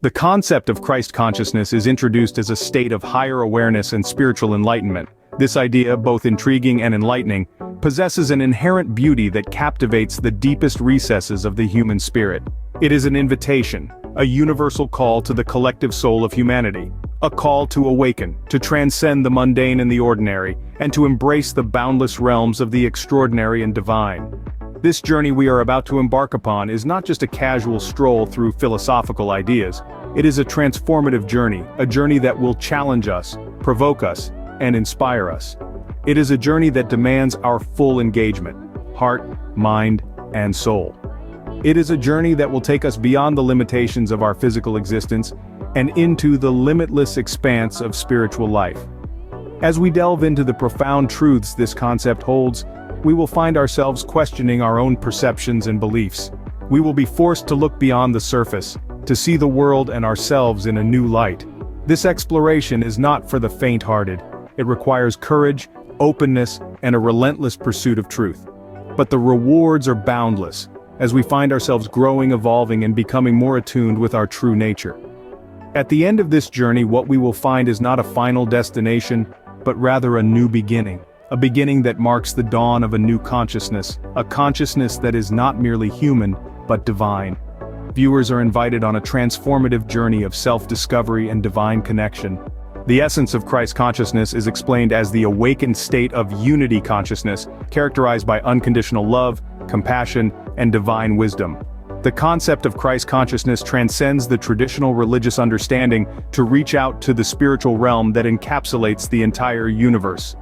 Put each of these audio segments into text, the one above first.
The concept of Christ consciousness is introduced as a state of higher awareness and spiritual enlightenment. This idea, both intriguing and enlightening, possesses an inherent beauty that captivates the deepest recesses of the human spirit. It is an invitation, a universal call to the collective soul of humanity, a call to awaken, to transcend the mundane and the ordinary, and to embrace the boundless realms of the extraordinary and divine. This journey we are about to embark upon is not just a casual stroll through philosophical ideas. It is a transformative journey, a journey that will challenge us, provoke us, and inspire us. It is a journey that demands our full engagement, heart, mind, and soul. It is a journey that will take us beyond the limitations of our physical existence and into the limitless expanse of spiritual life. As we delve into the profound truths this concept holds, we will find ourselves questioning our own perceptions and beliefs. We will be forced to look beyond the surface, to see the world and ourselves in a new light. This exploration is not for the faint-hearted. It requires courage, openness, and a relentless pursuit of truth. But the rewards are boundless, as we find ourselves growing, evolving, and becoming more attuned with our true nature. At the end of this journey, what we will find is not a final destination, but rather a new beginning. A beginning that marks the dawn of a new consciousness, a consciousness that is not merely human, but divine. Viewers are invited on a transformative journey of self-discovery and divine connection. The essence of Christ consciousness is explained as the awakened state of unity consciousness, characterized by unconditional love, compassion, and divine wisdom. The concept of Christ consciousness transcends the traditional religious understanding to reach out to the spiritual realm that encapsulates the entire universe.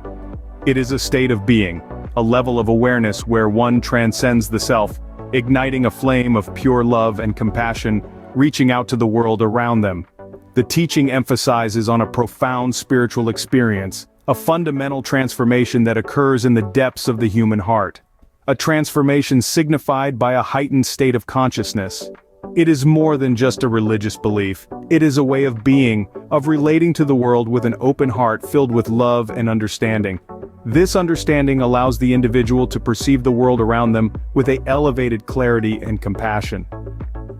It is a state of being, a level of awareness where one transcends the self, igniting a flame of pure love and compassion, reaching out to the world around them. The teaching emphasizes on a profound spiritual experience, a fundamental transformation that occurs in the depths of the human heart. A transformation signified by a heightened state of consciousness. It is more than just a religious belief. It is a way of being, of relating to the world with an open heart filled with love and understanding. This understanding allows the individual to perceive the world around them with an elevated clarity and compassion.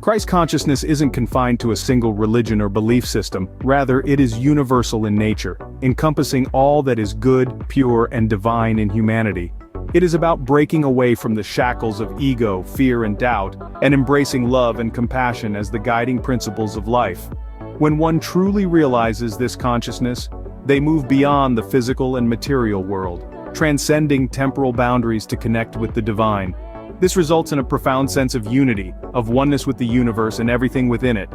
Christ consciousness isn't confined to a single religion or belief system, rather it is universal in nature, encompassing all that is good, pure, and divine in humanity. It is about breaking away from the shackles of ego, fear, and doubt, and embracing love and compassion as the guiding principles of life. When one truly realizes this consciousness, they move beyond the physical and material world, transcending temporal boundaries to connect with the divine. This results in a profound sense of unity, of oneness with the universe and everything within it.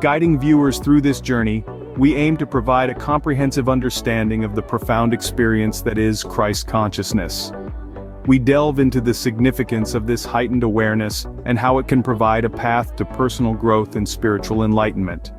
Guiding viewers through this journey, we aim to provide a comprehensive understanding of the profound experience that is Christ consciousness. We delve into the significance of this heightened awareness and how it can provide a path to personal growth and spiritual enlightenment.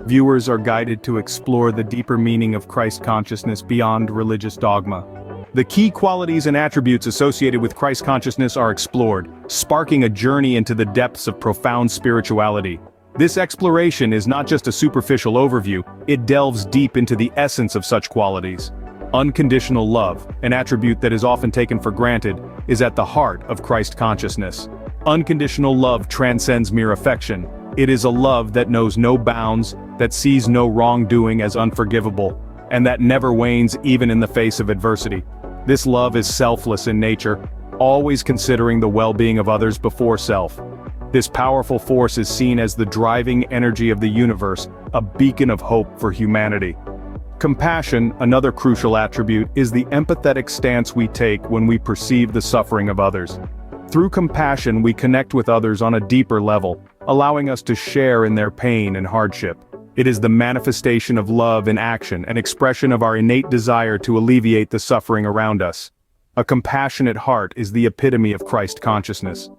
Viewers are guided to explore the deeper meaning of Christ consciousness beyond religious dogma. The key qualities and attributes associated with Christ consciousness are explored, sparking a journey into the depths of profound spirituality. This exploration is not just a superficial overview, it delves deep into the essence of such qualities. Unconditional love, an attribute that is often taken for granted, is at the heart of Christ consciousness. Unconditional love transcends mere affection. It is a love that knows no bounds, that sees no wrongdoing as unforgivable, and that never wanes even in the face of adversity. This love is selfless in nature, always considering the well-being of others before self. This powerful force is seen as the driving energy of the universe, a beacon of hope for humanity. Compassion, another crucial attribute, is the empathetic stance we take when we perceive the suffering of others. Through compassion, we connect with others on a deeper level, allowing us to share in their pain and hardship. It is the manifestation of love in action, an expression of our innate desire to alleviate the suffering around us. A compassionate heart is the epitome of Christ consciousness.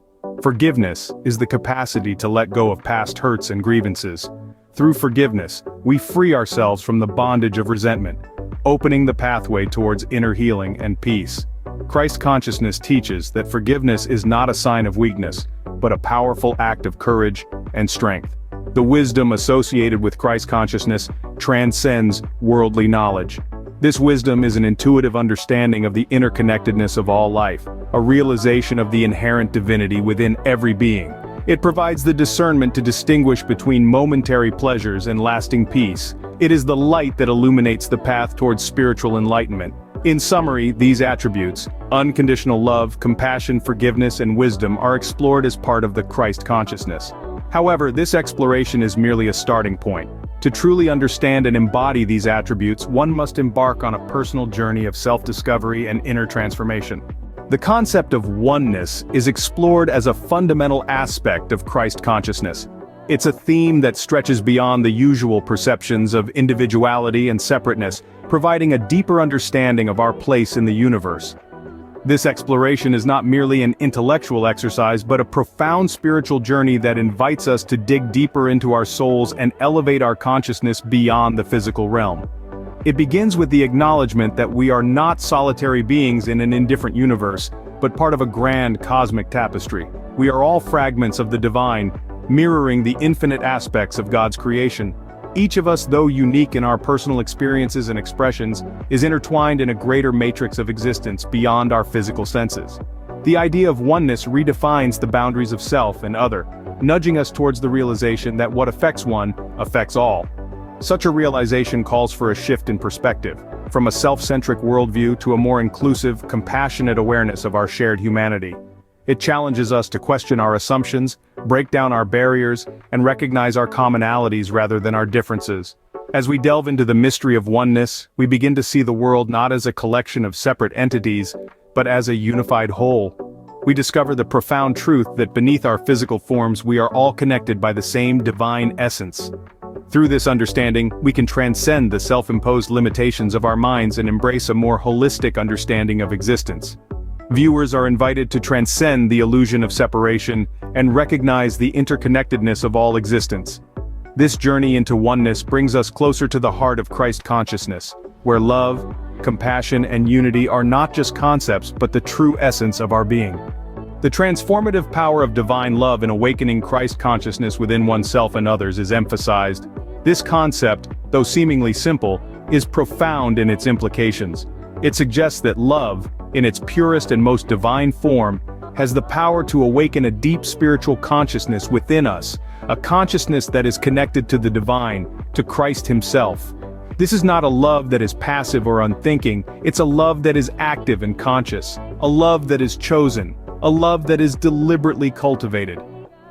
Forgiveness is the capacity to let go of past hurts and grievances. Through forgiveness, we free ourselves from the bondage of resentment, opening the pathway towards inner healing and peace. Christ consciousness teaches that forgiveness is not a sign of weakness, but a powerful act of courage and strength. The wisdom associated with Christ consciousness transcends worldly knowledge. This wisdom is an intuitive understanding of the interconnectedness of all life, a realization of the inherent divinity within every being. It provides the discernment to distinguish between momentary pleasures and lasting peace. It is the light that illuminates the path towards spiritual enlightenment. In summary, these attributes, unconditional love, compassion, forgiveness, and wisdom, are explored as part of the Christ consciousness. However, this exploration is merely a starting point. To truly understand and embody these attributes, one must embark on a personal journey of self-discovery and inner transformation. The concept of oneness is explored as a fundamental aspect of Christ consciousness. It's a theme that stretches beyond the usual perceptions of individuality and separateness, providing a deeper understanding of our place in the universe. This exploration is not merely an intellectual exercise but a profound spiritual journey that invites us to dig deeper into our souls and elevate our consciousness beyond the physical realm. It begins with the acknowledgement that we are not solitary beings in an indifferent universe, but part of a grand cosmic tapestry. We are all fragments of the divine, mirroring the infinite aspects of God's creation. Each of us, though unique in our personal experiences and expressions, is intertwined in a greater matrix of existence beyond our physical senses. The idea of oneness redefines the boundaries of self and other, nudging us towards the realization that what affects one, affects all. Such a realization calls for a shift in perspective, from a self-centric worldview to a more inclusive, compassionate awareness of our shared humanity. It challenges us to question our assumptions, break down our barriers, and recognize our commonalities rather than our differences. As we delve into the mystery of oneness, we begin to see the world not as a collection of separate entities, but as a unified whole. We discover the profound truth that beneath our physical forms we are all connected by the same divine essence. Through this understanding, we can transcend the self-imposed limitations of our minds and embrace a more holistic understanding of existence. Viewers are invited to transcend the illusion of separation and recognize the interconnectedness of all existence. This journey into oneness brings us closer to the heart of Christ consciousness, where love, compassion, and unity are not just concepts but the true essence of our being. The transformative power of divine love in awakening Christ consciousness within oneself and others is emphasized. This concept, though seemingly simple, is profound in its implications. It suggests that love, in its purest and most divine form, has the power to awaken a deep spiritual consciousness within us, a consciousness that is connected to the divine, to Christ himself. This is not a love that is passive or unthinking, it's a love that is active and conscious, a love that is chosen, a love that is deliberately cultivated.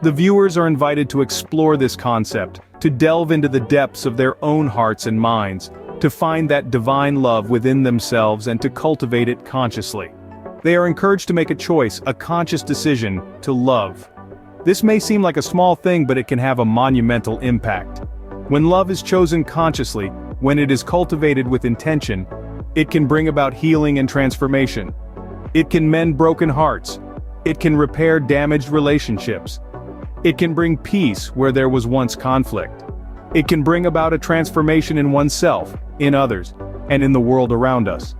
The viewers are invited to explore this concept, to delve into the depths of their own hearts and minds, to find that divine love within themselves and to cultivate it consciously. They are encouraged to make a choice, a conscious decision, to love. This may seem like a small thing, but it can have a monumental impact. When love is chosen consciously, when it is cultivated with intention, it can bring about healing and transformation. It can mend broken hearts. It can repair damaged relationships. It can bring peace where there was once conflict. It can bring about a transformation in oneself, in others, and in the world around us.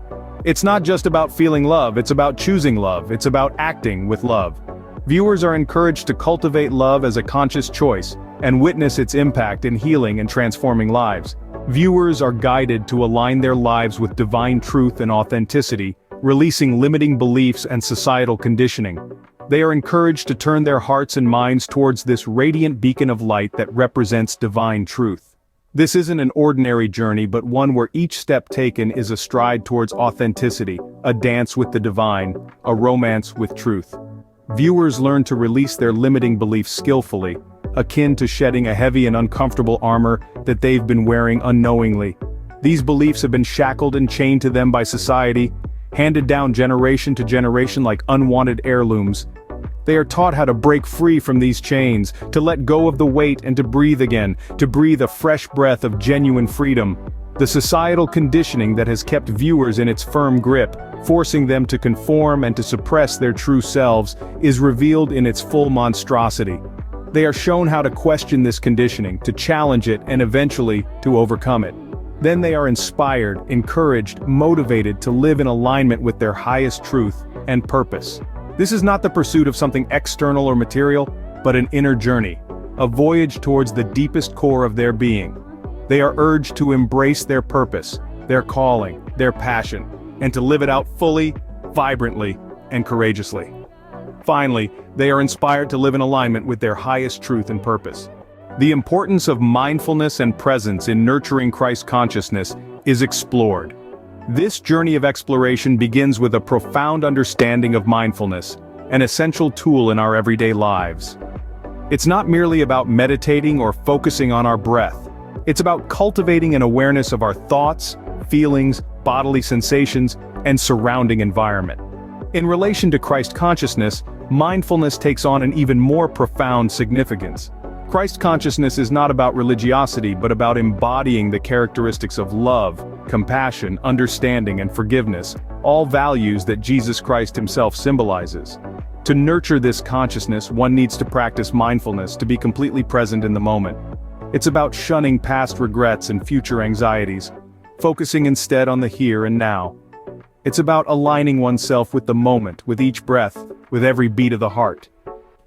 It's not just about feeling love, it's about choosing love, it's about acting with love. Viewers are encouraged to cultivate love as a conscious choice, and witness its impact in healing and transforming lives. Viewers are guided to align their lives with divine truth and authenticity, releasing limiting beliefs and societal conditioning. They are encouraged to turn their hearts and minds towards this radiant beacon of light that represents divine truth. This isn't an ordinary journey but one where each step taken is a stride towards authenticity, a dance with the divine, a romance with truth. Viewers learn to release their limiting beliefs skillfully, akin to shedding a heavy and uncomfortable armor that they've been wearing unknowingly. These beliefs have been shackled and chained to them by society, handed down generation to generation like unwanted heirlooms. They are taught how to break free from these chains, to let go of the weight and to breathe again, to breathe a fresh breath of genuine freedom. The societal conditioning that has kept viewers in its firm grip, forcing them to conform and to suppress their true selves, is revealed in its full monstrosity. They are shown how to question this conditioning, to challenge it, and eventually, to overcome it. Then they are inspired, encouraged, motivated to live in alignment with their highest truth and purpose. This is not the pursuit of something external or material, but an inner journey, a voyage towards the deepest core of their being. They are urged to embrace their purpose, their calling, their passion, and to live it out fully, vibrantly, and courageously. Finally, they are inspired to live in alignment with their highest truth and purpose. The importance of mindfulness and presence in nurturing Christ consciousness is explored. This journey of exploration begins with a profound understanding of mindfulness, an essential tool in our everyday lives. It's not merely about meditating or focusing on our breath. It's about cultivating an awareness of our thoughts, feelings, bodily sensations, and surrounding environment. In relation to Christ consciousness, mindfulness takes on an even more profound significance. Christ consciousness is not about religiosity but about embodying the characteristics of love, compassion, understanding, and forgiveness, all values that Jesus Christ himself symbolizes. To nurture this consciousness, one needs to practice mindfulness to be completely present in the moment. It's about shunning past regrets and future anxieties, focusing instead on the here and now. It's about aligning oneself with the moment, with each breath, with every beat of the heart.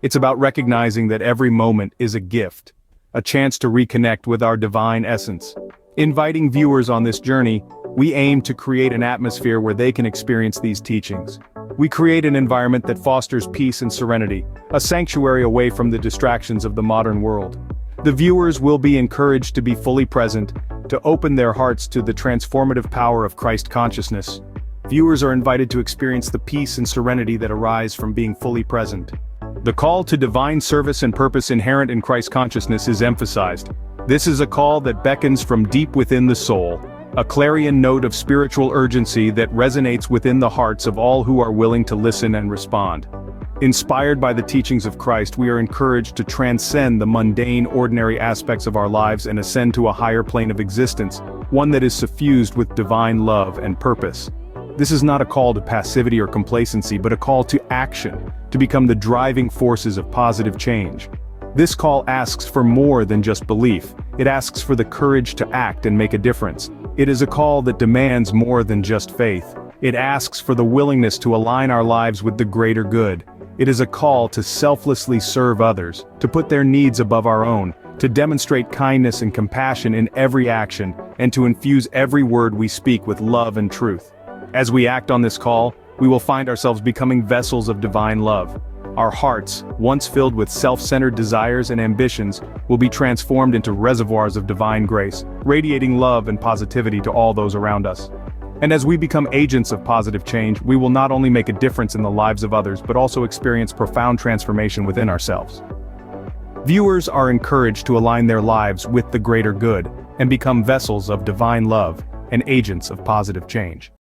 It's about recognizing that every moment is a gift, a chance to reconnect with our divine essence. Inviting viewers on this journey, we aim to create an atmosphere where they can experience these teachings. We create an environment that fosters peace and serenity, a sanctuary away from the distractions of the modern world. The viewers will be encouraged to be fully present, to open their hearts to the transformative power of Christ consciousness. Viewers are invited to experience the peace and serenity that arise from being fully present. The call to divine service and purpose inherent in Christ consciousness is emphasized. This is a call that beckons from deep within the soul, a clarion note of spiritual urgency that resonates within the hearts of all who are willing to listen and respond. Inspired by the teachings of Christ, we are encouraged to transcend the mundane, ordinary aspects of our lives and ascend to a higher plane of existence, one that is suffused with divine love and purpose. This is not a call to passivity or complacency, but a call to action, to become the driving forces of positive change. This call asks for more than just belief. It asks for the courage to act and make a difference. It is a call that demands more than just faith. It asks for the willingness to align our lives with the greater good. It is a call to selflessly serve others, to put their needs above our own, to demonstrate kindness and compassion in every action, and to infuse every word we speak with love and truth. As we act on this call, we will find ourselves becoming vessels of divine love. Our hearts, once filled with self-centered desires and ambitions, will be transformed into reservoirs of divine grace, radiating love and positivity to all those around us. And as we become agents of positive change, we will not only make a difference in the lives of others but also experience profound transformation within ourselves. Viewers are encouraged to align their lives with the greater good and become vessels of divine love and agents of positive change.